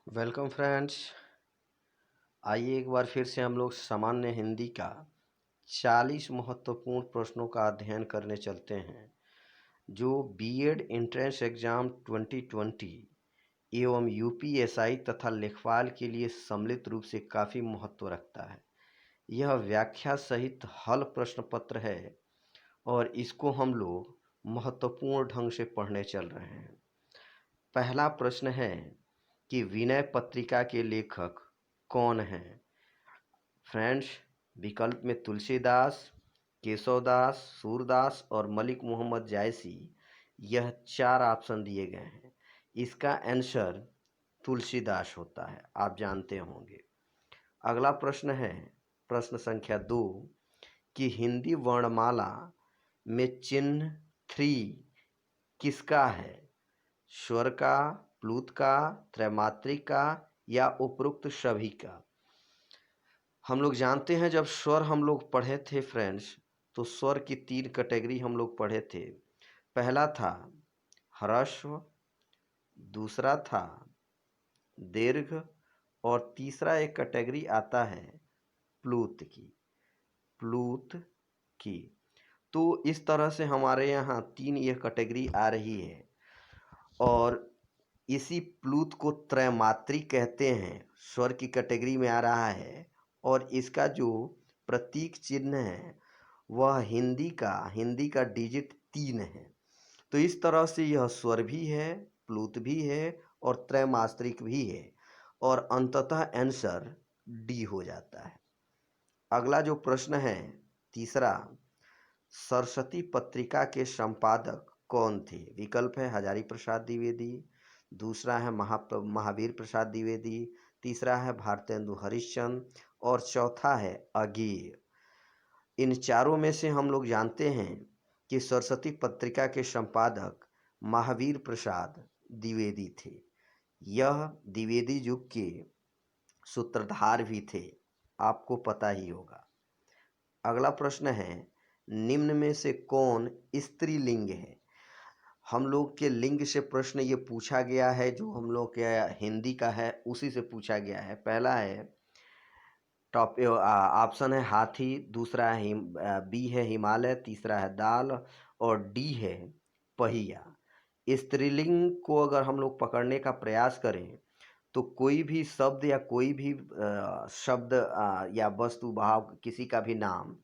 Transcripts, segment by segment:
Welcome friends. आइए एक बार फिर से हम लोग सामान्य हिंदी का 40 महत्वपूर्ण प्रश्नों का अध्ययन करने चलते हैं जो बीएड एंट्रेंस एग्जाम 2020 एवं यूपीएसआई तथा लेखपाल के लिए सम्मिलित रूप से काफ़ी महत्व रखता है। यह व्याख्या सहित हल प्रश्न पत्र है और इसको हम लोग महत्वपूर्ण ढंग से पढ़ने चल रहे हैं। पहला प्रश्न है कि विनय पत्रिका के लेखक कौन हैं? फ्रेंड्स, विकल्प में तुलसीदास, केशवदास, सूरदास और मलिक मोहम्मद जायसी, यह 4 ऑप्शन दिए गए हैं। इसका आंसर तुलसीदास होता है, आप जानते होंगे। अगला प्रश्न है प्रश्न संख्या 2 कि हिंदी वर्णमाला में चिन्ह 3 किसका है? स्वर का, प्लूत का, त्रैमात्रिक का या उपरोक्त सभी का? हम लोग जानते हैं जब स्वर हम लोग पढ़े थे फ्रेंड्स, तो स्वर की 3 कैटेगरी हम लोग पढ़े थे। पहला था ह्रस्व, दूसरा था दीर्घ और तीसरा एक कैटेगरी आता है प्लूत की। तो इस तरह से हमारे यहाँ 3 यह कैटेगरी आ रही है और इसी प्लूत को त्रैमात्रिक कहते हैं, स्वर की कैटेगरी में आ रहा है और इसका जो प्रतीक चिन्ह है वह हिंदी का डिजिट 3 है। तो इस तरह से यह स्वर भी है, प्लूत भी है और त्रैमात्रिक भी है और अंततः आंसर डी हो जाता है। अगला जो प्रश्न है तीसरा, सरस्वती पत्रिका के संपादक कौन थे? विकल्प है हजारी प्रसाद द्विवेदी, दूसरा है महावीर प्रसाद द्विवेदी, तीसरा है भारतेंदु हरिश्चंद्र और चौथा है अगेय। इन चारों में से हम लोग जानते हैं कि सरस्वती पत्रिका के संपादक महावीर प्रसाद द्विवेदी थे। यह द्विवेदी युग के सूत्रधार भी थे, आपको पता ही होगा। अगला प्रश्न है निम्न में से कौन स्त्रीलिंग है? हम लोग के लिंग से प्रश्न ये पूछा गया है, जो हम लोग के हिंदी का है उसी से पूछा गया है। पहला है टॉप ऑप्शन है हाथी, दूसरा है बी है हिमालय, तीसरा है दाल और डी है पहिया। स्त्रीलिंग को अगर हम लोग पकड़ने का प्रयास करें तो कोई भी शब्द या कोई भी शब्द या वस्तु भाव किसी का भी नाम,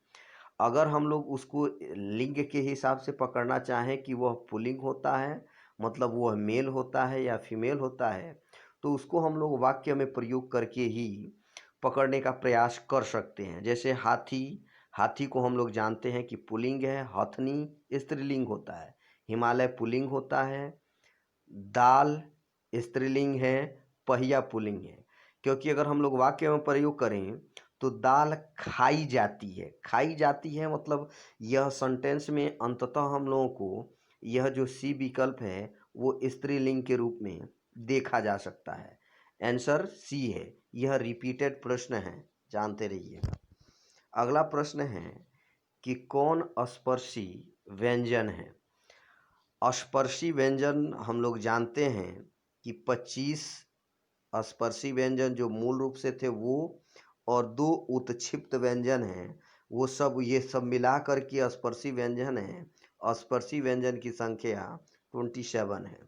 अगर हम लोग उसको लिंग के हिसाब से पकड़ना चाहें कि वह पुल्लिंग होता है, मतलब वह मेल होता है या फीमेल होता है, तो उसको हम लोग वाक्य में प्रयोग करके ही पकड़ने का प्रयास कर सकते हैं। जैसे हाथी को हम लोग जानते हैं कि पुल्लिंग है, हथनी स्त्रीलिंग होता है, हिमालय पुल्लिंग होता है, दाल स्त्रीलिंग है, पहिया पुल्लिंग है। क्योंकि अगर हम लोग वाक्य में प्रयोग करें तो दाल खाई जाती है मतलब यह सेंटेंस में अंततः हम लोगों को यह जो सी विकल्प है वो स्त्रीलिंग के रूप में देखा जा सकता है। आंसर सी है। यह रिपीटेड प्रश्न है, जानते रहिएगा। अगला प्रश्न है कि कौन स्पर्शी व्यंजन है? स्पर्शी व्यंजन हम लोग जानते हैं कि 25 स्पर्शी व्यंजन जो मूल रूप से थे वो और 2 उत्क्षिप्त व्यंजन हैं, वो सब ये सब मिला कर के स्पर्शी व्यंजन है। स्पर्शी व्यंजन की संख्या 27 है।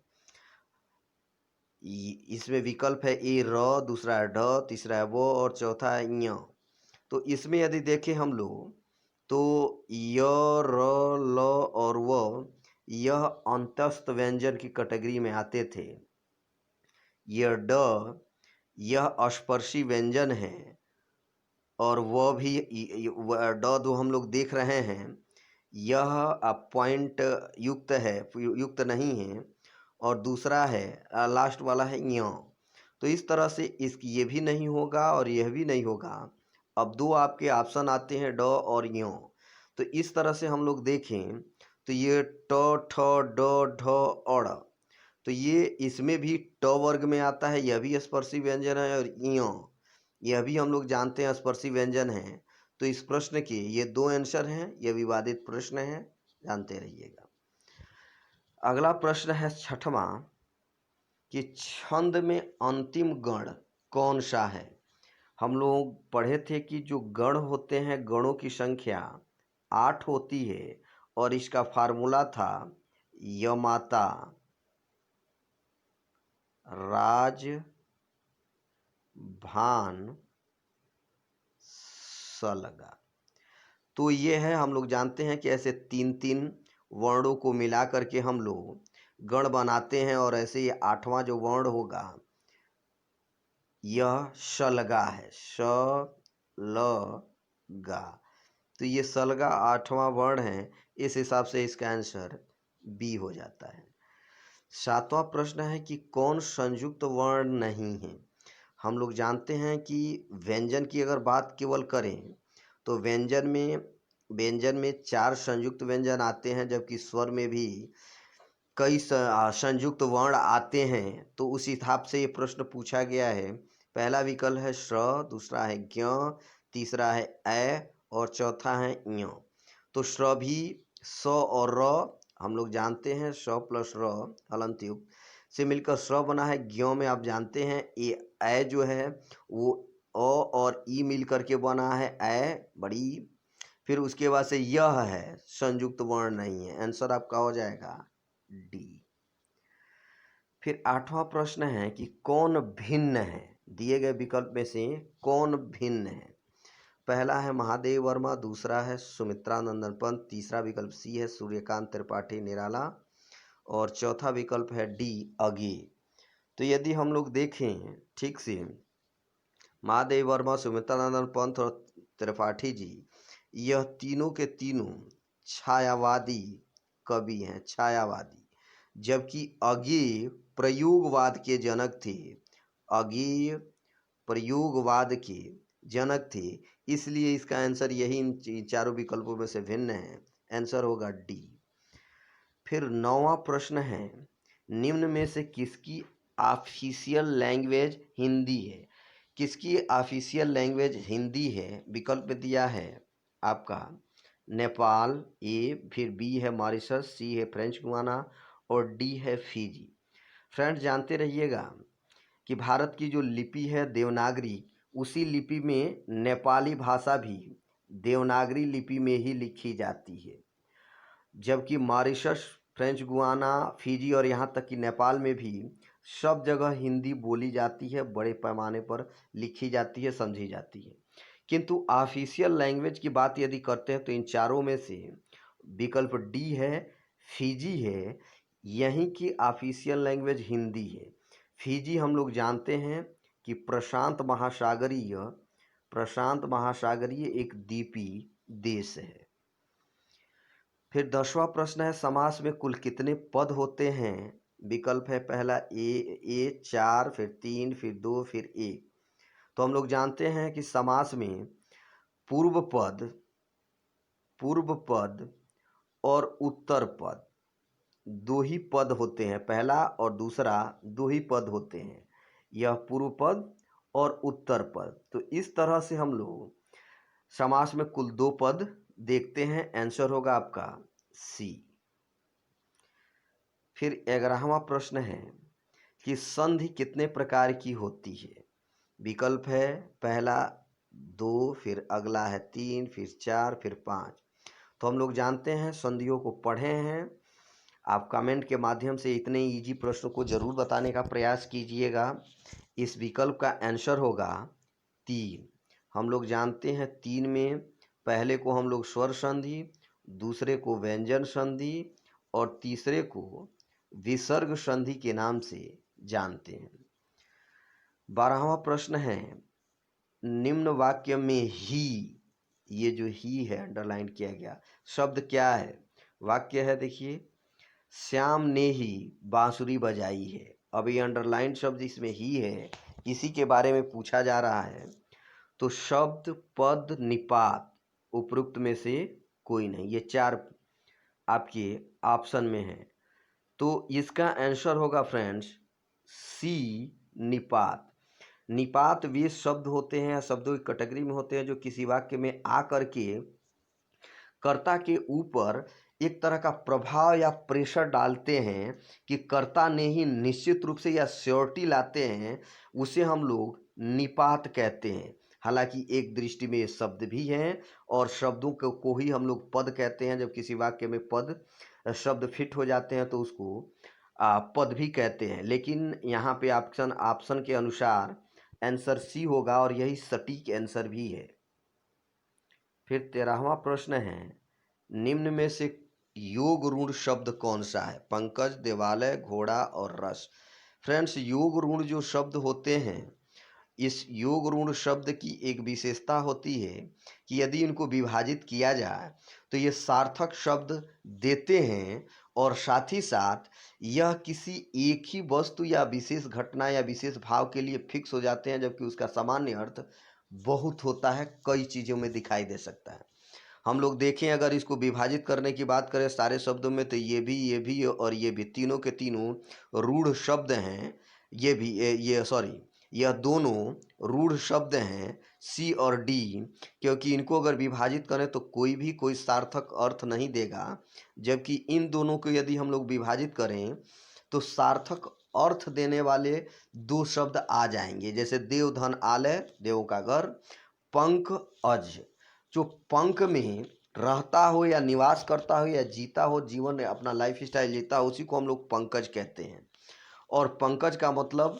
इसमें विकल्प है ए र, दूसरा है ढ, तीसरा है वो और चौथा है ञ। तो इसमें यदि देखें हम लोग तो य, र, ल और व यह अंतस्थ व्यंजन की कैटेगरी में आते थे। यह ड यह स्पर्शी व्यंजन है और वह भी ड जो हम लोग देख रहे हैं यह पॉइंट युक्त नहीं है और दूसरा है लास्ट वाला है ञ। तो इस तरह से ये भी नहीं होगा और यह भी नहीं होगा। अब 2 आपके ऑप्शन आते हैं ड और ञ। तो इस तरह से हम लोग देखें तो ये ट, ठ, ड, ढ, अड़, तो ये इसमें भी ट वर्ग में आता है, यह भी स्पर्शी व्यंजन है और यह भी हम लोग जानते हैं स्पर्शी व्यंजन है। तो इस प्रश्न के ये 2 आंसर हैं, यह विवादित प्रश्न है, जानते रहिएगा। अगला प्रश्न है छठवां कि छंद में अंतिम गण कौन सा है। हम लोग पढ़े थे कि जो गण होते हैं, गणों की संख्या 8 होती है और इसका फार्मूला था यमाता राज भान सलगा। तो ये है, हम लोग जानते हैं कि ऐसे 3-3 वर्णों को मिला करके हम लोग गण बनाते हैं और ऐसे ये 8वां जो वर्ण होगा यह सलगा है, गा। तो ये सलगा 8वां वर्ण है, इस हिसाब से इसका आंसर बी हो जाता है। 7वां प्रश्न है कि कौन संयुक्त वर्ण नहीं है। हम लोग जानते हैं कि व्यंजन की अगर बात केवल करें तो व्यंजन में 4 संयुक्त व्यंजन आते हैं, जबकि स्वर में भी कई संयुक्त वर्ण आते हैं। तो उस हिसाब से ये प्रश्न पूछा गया है। पहला विकल्प है श, दूसरा है ज्ञ, तीसरा है ऐ और चौथा है ञ। तो श भी स और र हम लोग जानते हैं, स प्लस र हलंत युक्त से मिलकर स बना है। ज्ञ में आप जानते हैं ये ऐ जो है वो अ और ई मिल करके बना है ऐ बड़ी। फिर उसके बाद से यह है, संयुक्त वर्ण नहीं है। आंसर आपका हो जाएगा डी। फिर 8वां प्रश्न है कि कौन भिन्न है। दिए गए विकल्प में से कौन भिन्न है। पहला है महादेव वर्मा, दूसरा है सुमित्रा नंदन पंत, तीसरा विकल्प सी है सूर्यकांत त्रिपाठी निराला और चौथा विकल्प है डी अगे। तो यदि हम लोग देखें ठीक से, महादेव वर्मा, सुमित्रा नंदन पंत और त्रिपाठी जी, यह तीनों के तीनों छायावादी कवि हैं, छायावादी। जबकि अज्ञेय प्रयोगवाद के जनक थे, अज्ञेय प्रयोगवाद के जनक थे। इसलिए इसका आंसर यही इन चारों विकल्पों में से भिन्न है। आंसर होगा डी। फिर 9वां प्रश्न है, निम्न में से किसकी ऑफिशियल लैंग्वेज हिंदी है। किसकी ऑफिशियल लैंग्वेज हिंदी है। विकल्प में दिया है आपका नेपाल ए, फिर बी है मॉरिशस, सी है फ्रेंच गुयाना और डी है फिजी। फ्रेंड्स जानते रहिएगा कि भारत की जो लिपि है देवनागरी, उसी लिपि में नेपाली भाषा भी देवनागरी लिपि में ही लिखी जाती है। जबकि मॉरिशस, फ्रेंच गुयाना, फिजी और यहाँ तक कि नेपाल में भी सब जगह हिंदी बोली जाती है, बड़े पैमाने पर लिखी जाती है, समझी जाती है। किंतु ऑफिशियल लैंग्वेज की बात यदि करते हैं तो इन चारों में से विकल्प डी है, फिजी है, यहीं की ऑफिशियल लैंग्वेज हिंदी है। फिजी हम लोग जानते हैं कि प्रशांत महासागरीय एक द्वीपीय देश है। फिर 10वां प्रश्न है, समास में कुल कितने पद होते हैं। विकल्प है पहला ए 4, फिर 3, फिर 2, फिर 1। तो हम लोग जानते हैं कि समास में पूर्व पद और उत्तर पद दो ही पद होते हैं। पहला और दूसरा दो ही पद होते हैं, यह पूर्व पद और उत्तर पद। तो इस तरह से हम लोग समास में कुल 2 पद देखते हैं। आंसर होगा आपका सी। फिर 11वां प्रश्न है कि संधि कितने प्रकार की होती है। विकल्प है पहला 2, फिर अगला है 3, फिर 4, फिर 5। तो हम लोग जानते हैं, संधियों को पढ़े हैं। आप कमेंट के माध्यम से इतने इजी प्रश्नों को जरूर बताने का प्रयास कीजिएगा। इस विकल्प का आंसर होगा 3। हम लोग जानते हैं 3 में पहले को हम लोग स्वर संधि, दूसरे को व्यंजन संधि और तीसरे को विसर्ग संधि के नाम से जानते हैं। 12वां प्रश्न है, निम्न वाक्य में ही, ये जो ही है अंडरलाइन किया गया शब्द क्या है। वाक्य है देखिए, श्याम ने ही बांसुरी बजाई है। अब ये अंडरलाइन शब्द इसमें ही है, इसी के बारे में पूछा जा रहा है। तो शब्द पद निपात उपरोक्त में से कोई नहीं, ये 4 आपके ऑप्शन में है। तो इसका आंसर होगा फ्रेंड्स सी निपात। निपात वे शब्द होते हैं, शब्दों की कैटेगरी में होते हैं जो किसी वाक्य में आ करके कर्ता के ऊपर एक तरह का प्रभाव या प्रेशर डालते हैं कि कर्ता ने ही निश्चित रूप से या श्योरिटी लाते हैं, उसे हम लोग निपात कहते हैं। हालांकि एक दृष्टि में ये शब्द भी हैं और शब्दों को ही हम लोग पद कहते हैं। जब किसी वाक्य में पद शब्द फिट हो जाते हैं तो उसको पद भी कहते हैं। लेकिन यहाँ पे ऑप्शन ऑप्शन के अनुसार आंसर सी होगा और यही सटीक आंसर भी है। फिर 13वां प्रश्न है, निम्न में से योग ऋण शब्द कौन सा है? पंकज, देवालय, घोड़ा और रस। फ्रेंड्स, योग ऋण जो शब्द होते हैं, इस योग ऋण शब्द की एक विशेषता होती है कि यदि इनको विभाजित किया जाए तो ये सार्थक शब्द देते हैं और साथ ही साथ यह किसी एक ही वस्तु या विशेष घटना या विशेष भाव के लिए फिक्स हो जाते हैं, जबकि उसका सामान्य अर्थ बहुत होता है, कई चीज़ों में दिखाई दे सकता है। हम लोग देखें, अगर इसको विभाजित करने की बात करें सारे शब्दों में, तो ये भी और ये भी, तीनों के तीनों रूढ़ शब्द हैं। ये भी ये सॉरी यह दोनों रूढ़ शब्द हैं, सी और डी, क्योंकि इनको अगर विभाजित करें तो कोई सार्थक अर्थ नहीं देगा। जबकि इन दोनों को यदि हम लोग विभाजित करें तो सार्थक अर्थ देने वाले दो शब्द आ जाएंगे। जैसे देव धन आलय, देवों का घर, पंख अज, जो पंख में रहता हो या निवास करता हो या जीता हो, जीवन में अपना लाइफ स्टाइल जीता हो, उसी को हम लोग पंकज कहते हैं। और पंकज का मतलब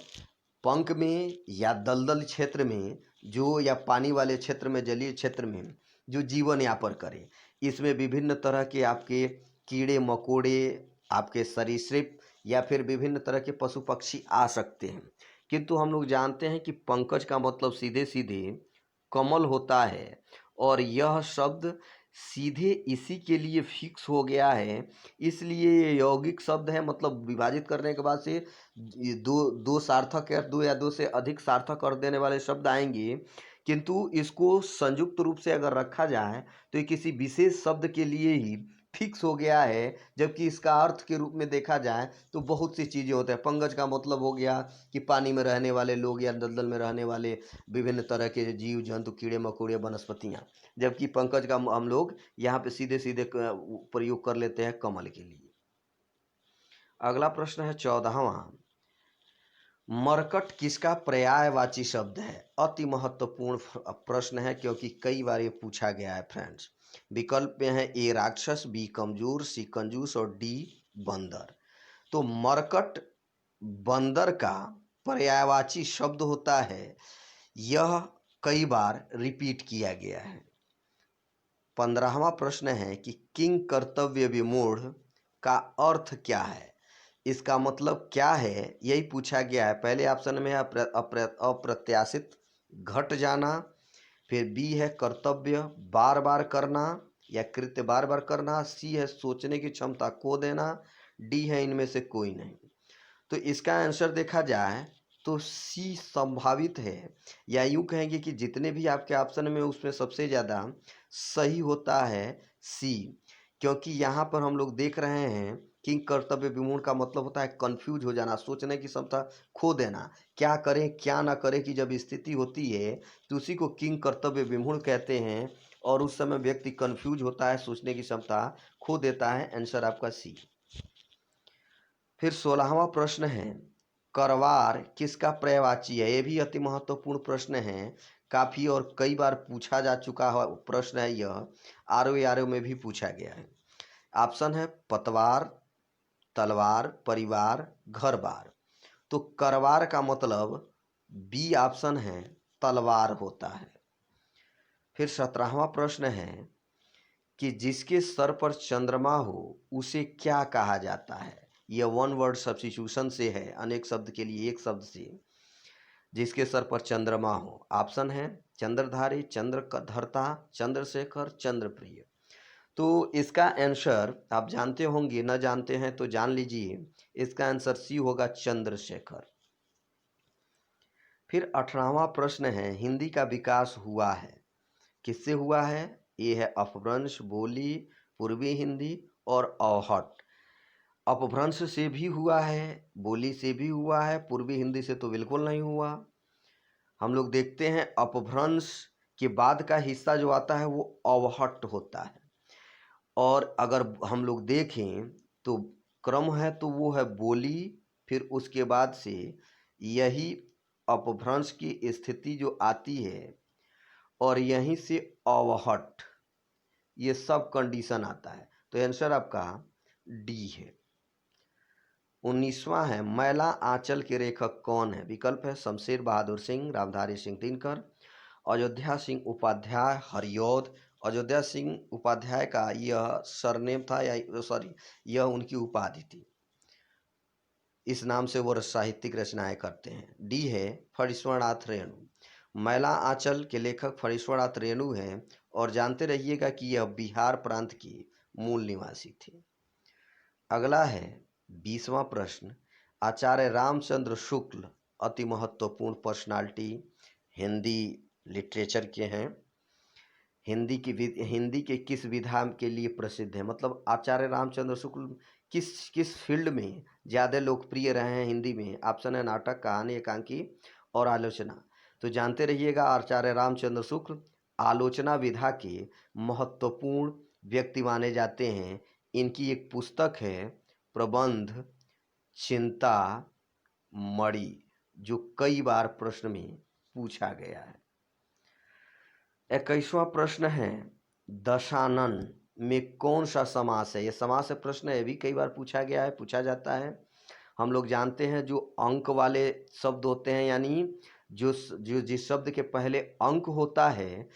पंख में या दलदल क्षेत्र में जो, या पानी वाले क्षेत्र में, जलीय क्षेत्र में जो जीवन यापन करे। इसमें विभिन्न तरह के आपके कीड़े मकोड़े, आपके सरीसृप या फिर विभिन्न तरह के पशु पक्षी आ सकते हैं। किंतु हम लोग जानते हैं कि पंकज का मतलब सीधे सीधे कमल होता है और यह शब्द सीधे इसी के लिए फिक्स हो गया है। इसलिए ये यौगिक शब्द है, मतलब विभाजित करने के बाद से ये दो सार्थक या दो से अधिक सार्थक अर्थ देने वाले शब्द आएंगे। किंतु इसको संयुक्त रूप से अगर रखा जाए तो ये किसी विशेष शब्द के लिए ही फिक्स हो गया है, जबकि इसका अर्थ के रूप में देखा जाए तो बहुत सी चीज़ें होते हैं। पंकज का मतलब हो गया कि पानी में रहने वाले लोग या दलदल में रहने वाले विभिन्न तरह के जीव जंतु, कीड़े मकोड़े, वनस्पतियाँ। जबकि पंकज का हम लोग यहाँ पे सीधे सीधे प्रयोग कर लेते हैं कमल के लिए। अगला प्रश्न है 14वां, मरकट किसका पर्यायवाची शब्द है? अति महत्वपूर्ण प्रश्न है क्योंकि कई बार ये पूछा गया है फ्रेंड्स। विकल्प में है ए राक्षस, बी कमजोर, सी कंजूस और डी बंदर। तो मरकट बंदर का पर्यायवाची शब्द होता है, यह कई बार रिपीट किया गया है। 15वां प्रश्न है कि किंग कर्तव्य विमूढ़ का अर्थ क्या है? इसका मतलब क्या है, यही पूछा गया है। पहले ऑप्शन में है अप्रत्याशित घट जाना, फिर बी है कर्तव्य बार बार करना या कृत्य बार बार करना, सी है सोचने की क्षमता खो देना, डी है इनमें से कोई नहीं। तो इसका आंसर देखा जाए तो सी संभावित है, या यूँ कहेंगे कि जितने भी आपके ऑप्शन में उसमें सबसे ज़्यादा सही होता है सी। क्योंकि यहाँ पर हम लोग देख रहे हैं कि कर्तव्य विमूढ़ का मतलब होता है कंफ्यूज हो जाना, सोचने की क्षमता खो देना, क्या करें क्या ना करें की जब स्थिति होती है तो उसी को किंग कर्तव्य विमूढ़ कहते हैं। और उस समय व्यक्ति कंफ्यूज होता है, सोचने की क्षमता खो देता है। आंसर आपका सी। फिर 16वां प्रश्न है, करवार किसका पर्यायवाची है? ये भी अति महत्वपूर्ण प्रश्न है, काफ़ी और कई बार पूछा जा चुका है प्रश्न है यह, आरओ में भी पूछा गया है। ऑप्शन है पतवार, तलवार, परिवार, घर बार। तो करवार का मतलब बी ऑप्शन है तलवार होता है। फिर 17वां प्रश्न है कि जिसके सर पर चंद्रमा हो उसे क्या कहा जाता है? यह वन वर्ड सब्स्टिट्यूशन से है, अनेक शब्द के लिए एक शब्द से। जिसके सर पर चंद्रमा हो, ऑप्शन है चंद्रधारी, चंद्रधरता, चंद्रशेखर, चंद्रप्रिय। तो इसका आंसर आप जानते होंगे, न जानते हैं तो जान लीजिए, इसका आंसर सी होगा चंद्रशेखर। फिर 18वां प्रश्न है, हिंदी का विकास हुआ है, किससे हुआ है? ये है अपभ्रंश, बोली, पूर्वी हिंदी और अवहट। अपभ्रंश से भी हुआ है, बोली से भी हुआ है, पूर्वी हिंदी से तो बिल्कुल नहीं हुआ। हम लोग देखते हैं अपभ्रंश के बाद का हिस्सा जो आता है वो अवहट होता है। और अगर हम लोग देखें तो क्रम है तो वो है बोली, फिर उसके बाद से यही अपभ्रंश की स्थिति जो आती है और यहीं से अवहट, ये सब कंडीशन आता है। तो आंसर आपका डी है। 19वां है, मैला आंचल के लेखक कौन है? विकल्प है शमशेर बहादुर सिंह, रामधारी सिंह दिनकर, अयोध्या सिंह उपाध्याय, हरिऔध। अयोध्या सिंह उपाध्याय का यह सरनेम था, या सॉरी यह उनकी उपाधि थी, इस नाम से वो साहित्यिक रचनाएं करते हैं। डी है फणीश्वरनाथ रेणु। मैला आंचल के लेखक फणीश्वरनाथ रेणु हैं और जानते रहिएगा कि यह बिहार प्रांत की मूल निवासी थे। अगला है 20वां प्रश्न, आचार्य रामचंद्र शुक्ल अति महत्वपूर्ण पर्सनालिटी हिंदी लिटरेचर के हैं। हिंदी के किस विधा के लिए प्रसिद्ध है? मतलब आचार्य रामचंद्र शुक्ल किस फील्ड में ज़्यादा लोकप्रिय रहे हैं हिंदी में? ऑप्शन है नाटक, कहानी, एकांकी और आलोचना। तो जानते रहिएगा आचार्य रामचंद्र शुक्ल आलोचना विधा के महत्वपूर्ण व्यक्ति माने जाते हैं। इनकी एक पुस्तक है प्रबंध चिंता मणि, जो कई बार प्रश्न में पूछा गया है। 21वां प्रश्न है, दशानन में कौन सा समास है? ये समास है प्रश्न है, भी कई बार पूछा गया है, पूछा जाता है। हम लोग जानते हैं जो अंक वाले शब्द होते हैं, यानी जो जो जिस शब्द के पहले अंक होता है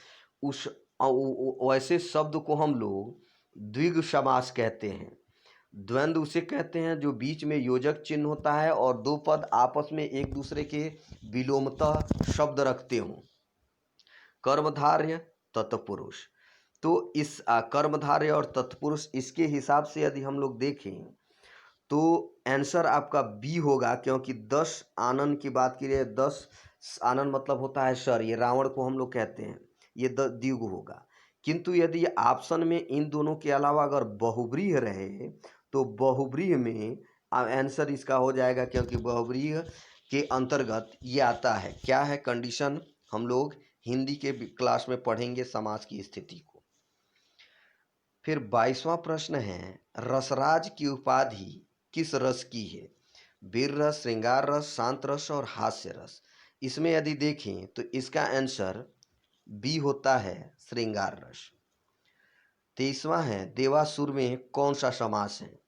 उस वैसे शब्द को हम लोग द्विगु समास कहते हैं। द्वंद्व उसे कहते हैं जो बीच में योजक चिन्ह होता है और दो पद आपस में एक दूसरे के विलोमतः शब्द रखते हों। कर्मधारय तत्पुरुष, तो इस कर्मधारय और तत्पुरुष, इसके हिसाब से यदि हम लोग देखें तो आंसर आपका बी होगा, क्योंकि 10 आनन की बात की जाए, 10 आनन मतलब होता है सर, ये रावण को हम लोग कहते हैं, ये द्विगु होगा। किंतु यदि ऑप्शन में इन दोनों के अलावा अगर बहुव्रीहि रहे तो बहुव्रीहि में आंसर इसका हो जाएगा, क्योंकि बहुव्रीहि के अंतर्गत ये आता है। क्या है कंडीशन? हम लोग हिंदी के क्लास में पढ़ेंगे समास की स्थिति को। फिर 22वां प्रश्न है, रसराज की उपाधि किस रस की है? वीर रस, श्रृंगार रस, शांत रस और हास्य रस। इसमें यदि देखें तो इसका आंसर बी होता है श्रृंगार रस। 23वां है, देवासुर में कौन सा समास है?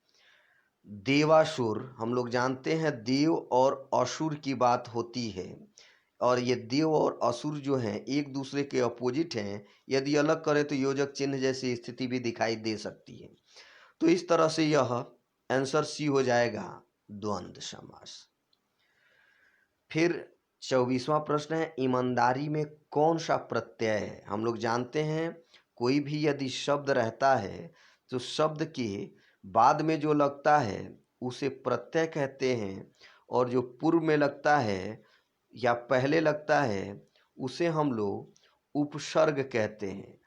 देवासुर, हम लोग जानते हैं देव और असुर की बात होती है, और ये देव और असुर जो हैं एक दूसरे के अपोजिट हैं। यदि अलग करें तो योजक चिन्ह जैसी स्थिति भी दिखाई दे सकती है। तो इस तरह से यह आंसर सी हो जाएगा, द्वंद्व समास। फिर 24वां प्रश्न है, ईमानदारी में कौन सा प्रत्यय है? हम लोग जानते हैं कोई भी यदि शब्द रहता है तो शब्द के बाद में जो लगता है उसे प्रत्यय कहते हैं, और जो पूर्व में लगता है या पहले लगता है उसे हम लोग उपसर्ग कहते हैं।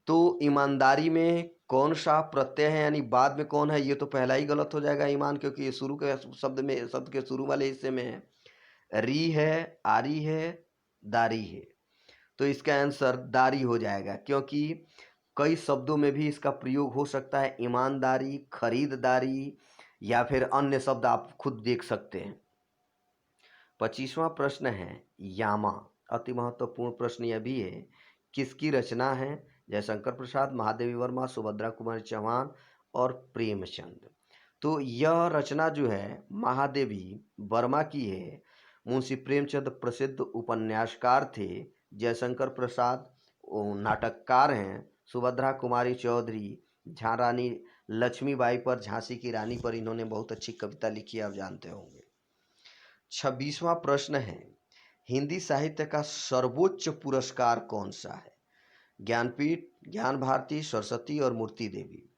तो ईमानदारी में कौन सा प्रत्यय है, यानी बाद में कौन है, ये तो पहला ही गलत हो जाएगा ईमान, क्योंकि ये शुरू के शब्द के शुरू वाले हिस्से में है। री है, आरी है, दारी है, तो इसका आंसर दारी हो जाएगा, क्योंकि कई शब्दों में भी इसका प्रयोग हो सकता है, ईमानदारी, खरीददारी या फिर अन्य शब्द आप खुद देख सकते हैं। 25वां प्रश्न है, यामा, अति महत्वपूर्ण प्रश्न यह भी है, किसकी रचना है? जयशंकर प्रसाद, महादेवी वर्मा, सुभद्रा कुमारी चौहान और प्रेमचंद। तो यह रचना जो है महादेवी वर्मा की है। मुंशी प्रेमचंद प्रसिद्ध उपन्यासकार थे। जयशंकर प्रसाद नाटककार हैं। सुभद्रा कुमारी चौधरी झारानी लक्ष्मीबाई पर, झांसी की रानी पर इन्होंने बहुत अच्छी कविता लिखी, आप जानते होंगे। 26वां प्रश्न है, हिंदी साहित्य का सर्वोच्च पुरस्कार कौन सा है? ज्ञानपीठ, ज्ञान भारती, सरस्वती और मूर्ति देवी।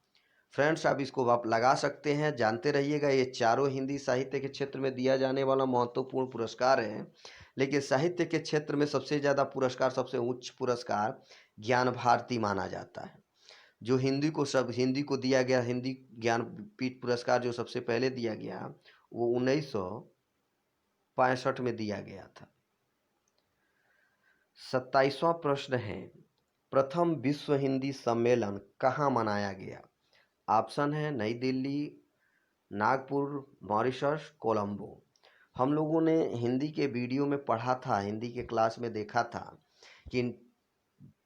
फ्रेंड्स, आप इसको आप लगा सकते हैं, जानते रहिएगा ये चारों हिंदी साहित्य के क्षेत्र में दिया जाने वाला महत्वपूर्ण पुरस्कार है। लेकिन साहित्य के क्षेत्र में सबसे ज़्यादा पुरस्कार, सबसे उच्च पुरस्कार ज्ञान भारती माना जाता है, जो हिंदी को दिया गया। हिंदी ज्ञानपीठ पुरस्कार जो सबसे पहले दिया गया वो 1965 में दिया गया था। 27वां प्रश्न है, प्रथम विश्व हिंदी सम्मेलन कहाँ मनाया गया? ऑप्शन है नई दिल्ली, नागपुर, मॉरिशस, कोलंबो। हम लोगों ने हिंदी के वीडियो में पढ़ा था, हिंदी के क्लास में देखा था कि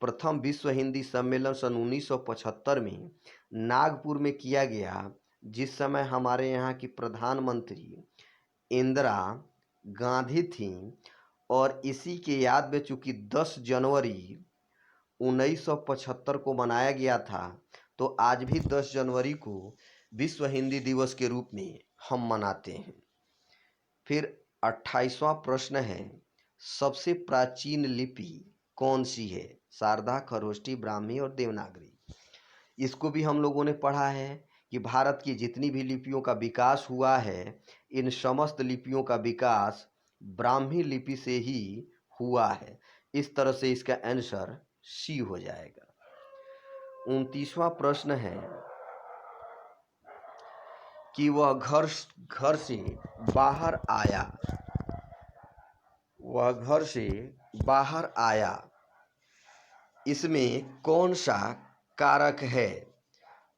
प्रथम विश्व हिंदी सम्मेलन सन 1975 में नागपुर में किया गया, जिस समय हमारे यहाँ की प्रधानमंत्री इंदिरा गांधी थी। और इसी के याद में चूंकि 10 जनवरी 1975 को मनाया गया था, तो आज भी 10 जनवरी को विश्व हिंदी दिवस के रूप में हम मनाते हैं। फिर 28वां प्रश्न है, सबसे प्राचीन लिपि कौन सी है? शारदा, खरोष्ठी, ब्राह्मी और देवनागरी। इसको भी हम लोगों ने पढ़ा है कि भारत की जितनी भी लिपियों का विकास हुआ है, इन समस्त लिपियों का विकास ब्राह्मी लिपि से ही हुआ है। इस तरह से इसका आंसर सी हो जाएगा। 29वां प्रश्न है कि वह घर से बाहर आया, वह घर से बाहर आया, इसमें कौन सा कारक है?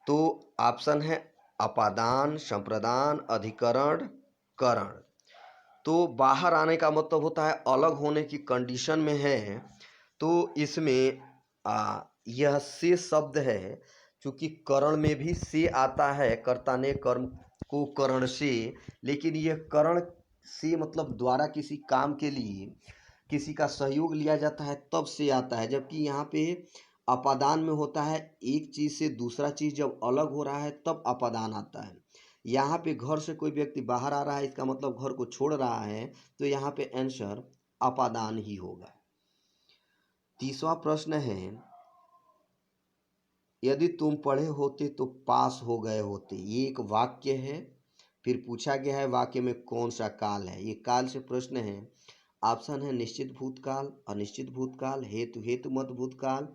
तो ऑप्शन है अपादान, संप्रदान, अधिकरण, करण। तो बाहर आने का मतलब होता है अलग होने की कंडीशन में है। तो इसमें यह से शब्द है, क्योंकि करण में भी से आता है, कर्ता ने कर्म को करण से, लेकिन यह करण से मतलब द्वारा किसी काम के लिए किसी का सहयोग लिया जाता है तब से आता है। जबकि यहाँ पे अपादान में होता है एक चीज़ से दूसरा चीज़ जब अलग हो रहा है तब अपादान आता है। यहाँ पे घर से कोई व्यक्ति बाहर आ रहा है, इसका मतलब घर को छोड़ रहा है, तो यहाँ पे आंसर अपादान ही होगा। 30वां प्रश्न है, यदि तुम पढ़े होते तो पास हो गए होते। ये एक वाक्य है। फिर पूछा गया है वाक्य में कौन सा काल है। ये काल से प्रश्न है। ऑप्शन है निश्चित भूतकाल, अनिश्चित भूतकाल, हेतु हेतु मत भूतकाल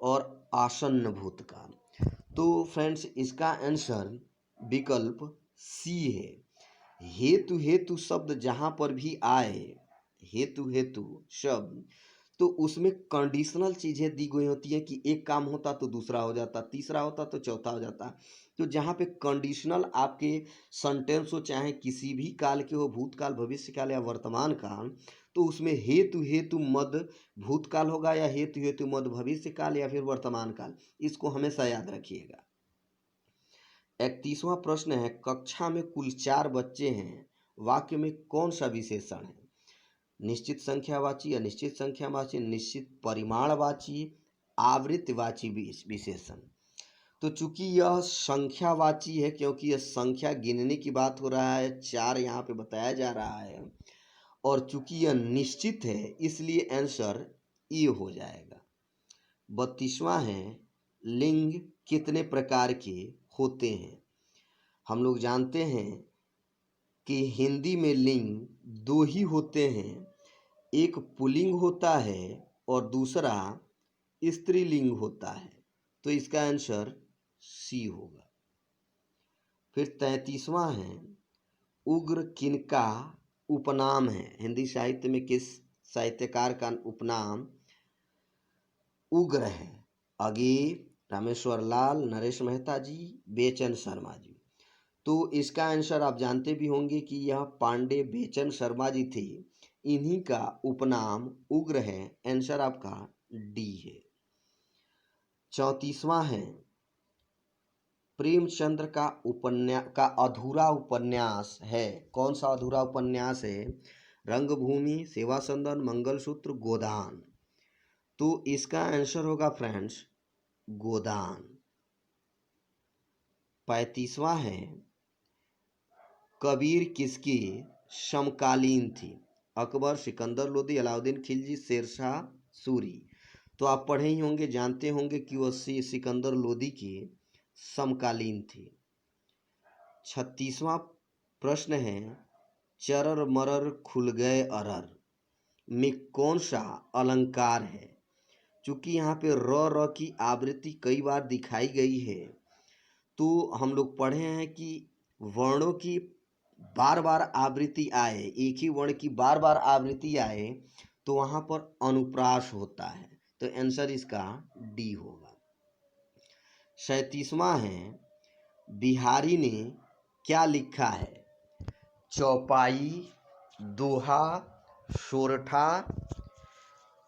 और आसन्न भूतकाल। तो फ्रेंड्स, इसका आंसर विकल्प सी है। हेतु हेतु शब्द जहाँ पर भी आए, हेतु हेतु शब्द, तो उसमें कंडीशनल चीज़ें दी गई होती है कि एक काम होता तो दूसरा हो जाता, तीसरा होता तो चौथा हो जाता। तो जहाँ पे कंडीशनल आपके सेंटेंस हो, चाहे किसी भी काल के हो, भूतकाल, भविष्यकाल या वर्तमान काल, तो उसमें हेतु हेतु मद भूतकाल होगा या हेतु हेतु मद भविष्यकाल या फिर वर्तमान काल। इसको हमेशा याद रखिएगा। 31वां प्रश्न है, कक्षा में कुल 4 बच्चे हैं, वाक्य में कौन सा विशेषण है? निश्चित संख्यावाची, अनिश्चित संख्यावाची, निश्चित परिमाणवाची, आवृत्तिवाची विशेषण। तो चूंकि यह संख्यावाची है, क्योंकि यह संख्या गिनने की बात हो रहा है, 4 यहाँ पे बताया जा रहा है, और चूंकि यह निश्चित है इसलिए आंसर ए हो जाएगा। 32वां है, लिंग कितने प्रकार के होते हैं? हम लोग जानते हैं कि हिंदी में लिंग 2 ही होते हैं, एक पुल्लिंग होता है और दूसरा स्त्रीलिंग होता है। तो इसका आंसर सी होगा। फिर 33वां है, उग्र किनका उपनाम है? हिंदी साहित्य में किस साहित्यकार का उपनाम उग्र है? अगे, रामेश्वर लाल, नरेश मेहता जी, बेचन शर्मा जी। तो इसका आंसर आप जानते भी होंगे कि यह पांडे बेचन शर्मा जी थे, इन्हीं का उपनाम उग्र है। आंसर आपका डी है। 34वां है, प्रेमचंद्र का अधूरा उपन्यास है। कौन सा अधूरा उपन्यास है? रंगभूमि, सेवा सदन, मंगलसूत्र, गोदान। तो इसका आंसर होगा फ्रेंड्स गोदान। 35वां है, कबीर किसकी समकालीन थी? अकबर, सिकंदर लोदी, अलाउद्दीन खिलजी, शेरशाह सूरी। तो आप पढ़े ही होंगे, जानते होंगे कि वह सिकंदर लोदी की समकालीन थी। 36वां प्रश्न है, चरर मरर खुल गए अरर में कौन सा अलंकार है? चूंकि यहाँ पे र की आवृत्ति कई बार दिखाई गई है, तो हम लोग पढ़े हैं कि वर्णों की बार बार आवृत्ति आए, एक ही वर्ण की बार बार आवृत्ति आए, तो वहाँ पर अनुप्रास होता है। तो आंसर इसका डी होगा। 37वां है, बिहारी ने क्या लिखा है? चौपाई, दोहा, सोरठा,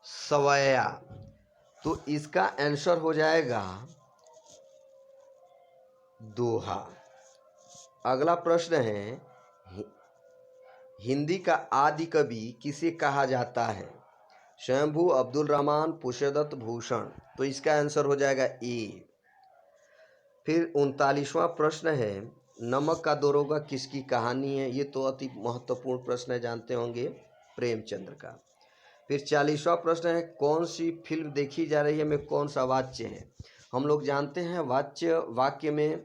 सवैया। तो इसका आंसर हो जाएगा दोहा। अगला प्रश्न है, हिंदी का आदि कवि किसे कहा जाता है? शंभू, अब्दुल रहमान, पुष्यदत्त, भूषण। तो इसका आंसर हो जाएगा ए। फिर 39वां प्रश्न है, नमक का दरोगा किसकी कहानी है? ये तो अति महत्वपूर्ण प्रश्न है, जानते होंगे, प्रेमचंद्र का। फिर 40वां प्रश्न है, कौन सी फिल्म देखी जा रही है में कौन सा वाच्य है? हम लोग जानते हैं वाच्य वाक्य में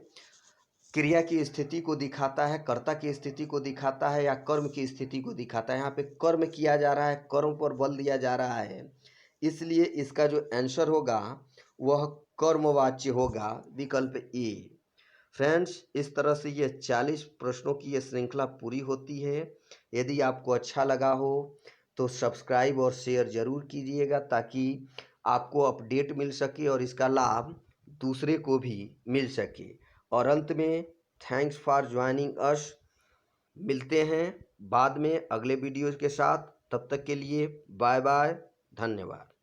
क्रिया की स्थिति को दिखाता है, कर्ता की स्थिति को दिखाता है या कर्म की स्थिति को दिखाता है। यहाँ पे कर्म किया जा रहा है, कर्म पर बल दिया जा रहा है, इसलिए इसका जो आंसर होगा वह कर्मवाच्य होगा, विकल्प ए। फ्रेंड्स, इस तरह से ये 40 प्रश्नों की ये श्रृंखला पूरी होती है। यदि आपको अच्छा लगा हो तो सब्सक्राइब और शेयर जरूर कीजिएगा, ताकि आपको अपडेट मिल सके और इसका लाभ दूसरे को भी मिल सके। और अंत में थैंक्स फॉर ज्वाइनिंग अस। मिलते हैं बाद में अगले वीडियो के साथ। तब तक के लिए बाय बाय, धन्यवाद।